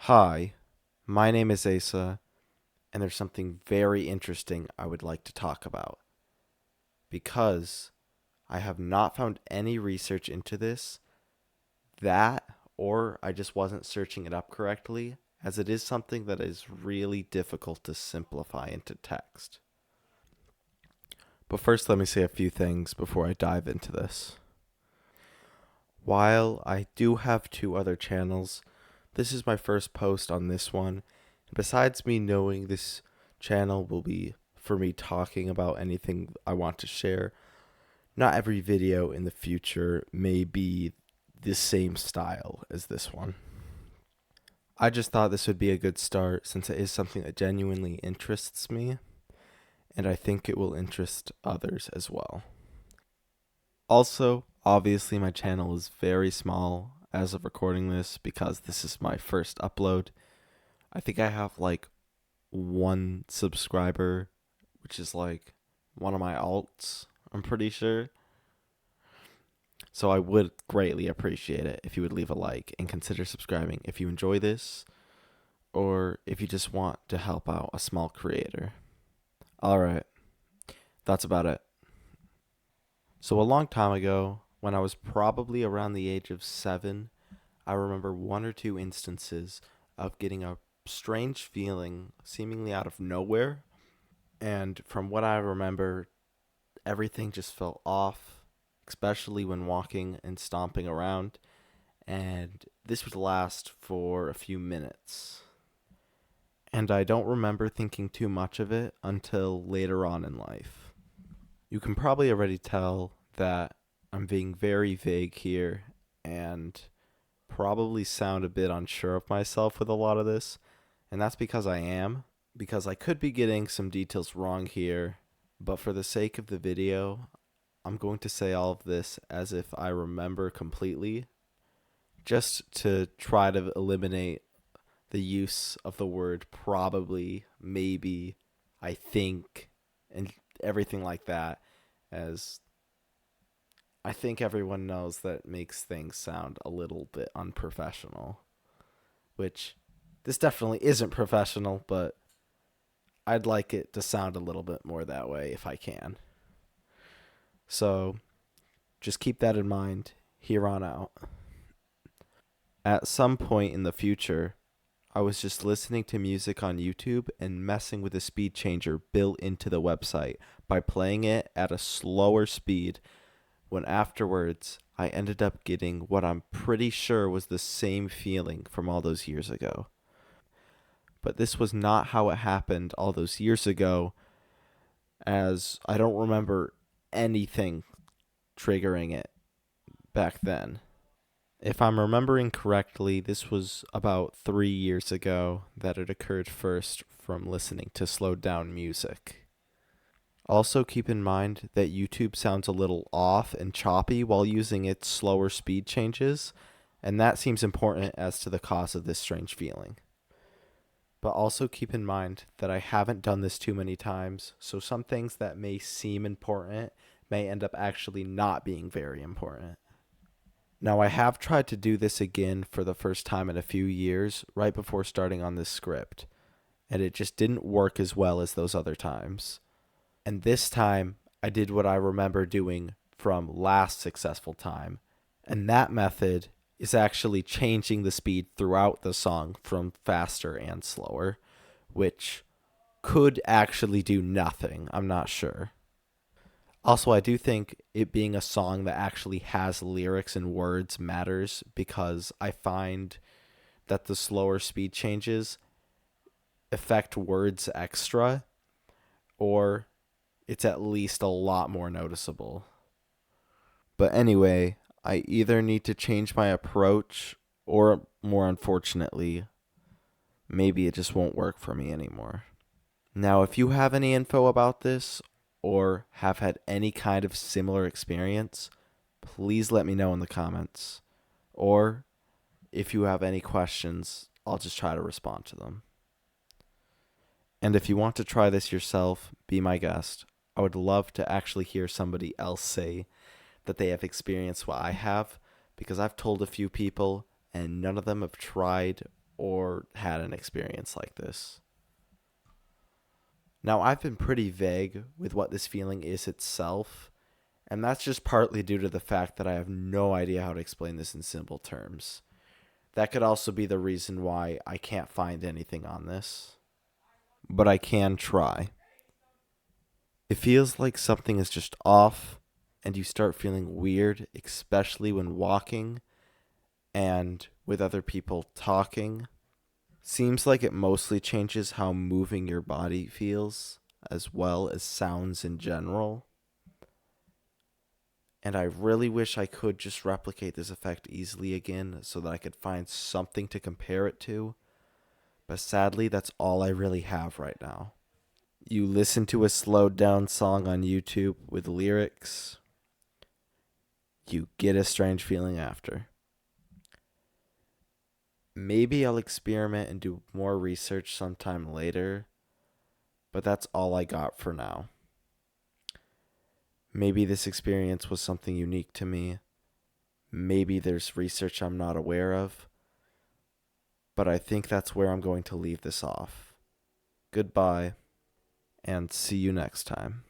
Hi, my name is Asa, and there's something very interesting I would like to talk about. Because I have not found any research into this, that, or I just wasn't searching it up correctly, as it is something that is really difficult to simplify into text. But first, let me say a few things before I dive into this. While I do have two other channels, this is my first post on this one. Besides me knowing this channel will be for me talking about anything I want to share, not every video in the future may be the same style as this one. I just thought this would be a good start since it is something that genuinely interests me, and I think it will interest others as well. Also, obviously, my channel is very small as of recording this because this is my first upload. I think I have like one subscriber, which is like one of my alts, I'm pretty sure. So I would greatly appreciate it if you would leave a like and consider subscribing if you enjoy this or if you just want to help out a small creator. Alright, that's about it. So a long time ago, when I was probably around the age of 7, I remember one or two instances of getting a strange feeling seemingly out of nowhere. And from what I remember, everything just felt off, especially when walking and stomping around. And this would last for a few minutes. And I don't remember thinking too much of it until later on in life. You can probably already tell that I'm being very vague here and probably sound a bit unsure of myself with a lot of this. And that's because I am, because I could be getting some details wrong here, but for the sake of the video, I'm going to say all of this as if I remember completely, just to try to eliminate the use of the word probably, maybe, I think, and everything like that, as I think everyone knows that makes things sound a little bit unprofessional, which this definitely isn't professional, but I'd like it to sound a little bit more that way if I can. So just keep that in mind here on out. At some point in the future, I was just listening to music on YouTube and messing with the speed changer built into the website by playing it at a slower speed when afterwards I ended up getting what I'm pretty sure was the same feeling from all those years ago. But this was not how it happened all those years ago, as I don't remember anything triggering it back then. If I'm remembering correctly, this was about 3 years ago that it occurred first from listening to slowed down music. Also, keep in mind that YouTube sounds a little off and choppy while using its slower speed changes, and that seems important as to the cause of this strange feeling. But also keep in mind that I haven't done this too many times, so some things that may seem important may end up actually not being very important. Now, I have tried to do this again for the first time in a few years, right before starting on this script, and it just didn't work as well as those other times. And this time, I did what I remember doing from last successful time, and that method is actually changing the speed throughout the song from faster and slower, which could actually do nothing. I'm not sure. Also, I do think it being a song that actually has lyrics and words matters because I find that the slower speed changes affect words extra, or it's at least a lot more noticeable. But anyway, I either need to change my approach, or more unfortunately, maybe it just won't work for me anymore. Now, if you have any info about this, or have had any kind of similar experience, please let me know in the comments. Or if you have any questions, I'll just try to respond to them. And if you want to try this yourself, be my guest. I would love to actually hear somebody else say that they have experienced what I have, because I've told a few people and none of them have tried or or had an experience like this. Now, I've been pretty vague with what this feeling is itself, and that's just partly due to the fact that I have no idea how to explain this in simple terms. That could also be the reason why I can't find anything on this, but I can try. It feels like something is just off, and you start feeling weird, especially when walking and with other people talking. Seems like it mostly changes how moving your body feels, as well as sounds in general. And I really wish I could just replicate this effect easily again so that I could find something to compare it to. But sadly, that's all I really have right now. You listen to a slowed down song on YouTube with lyrics, you get a strange feeling after. Maybe I'll experiment and do more research sometime later, but that's all I got for now. Maybe this experience was something unique to me. Maybe there's research I'm not aware of, but I think that's where I'm going to leave this off. Goodbye, and see you next time.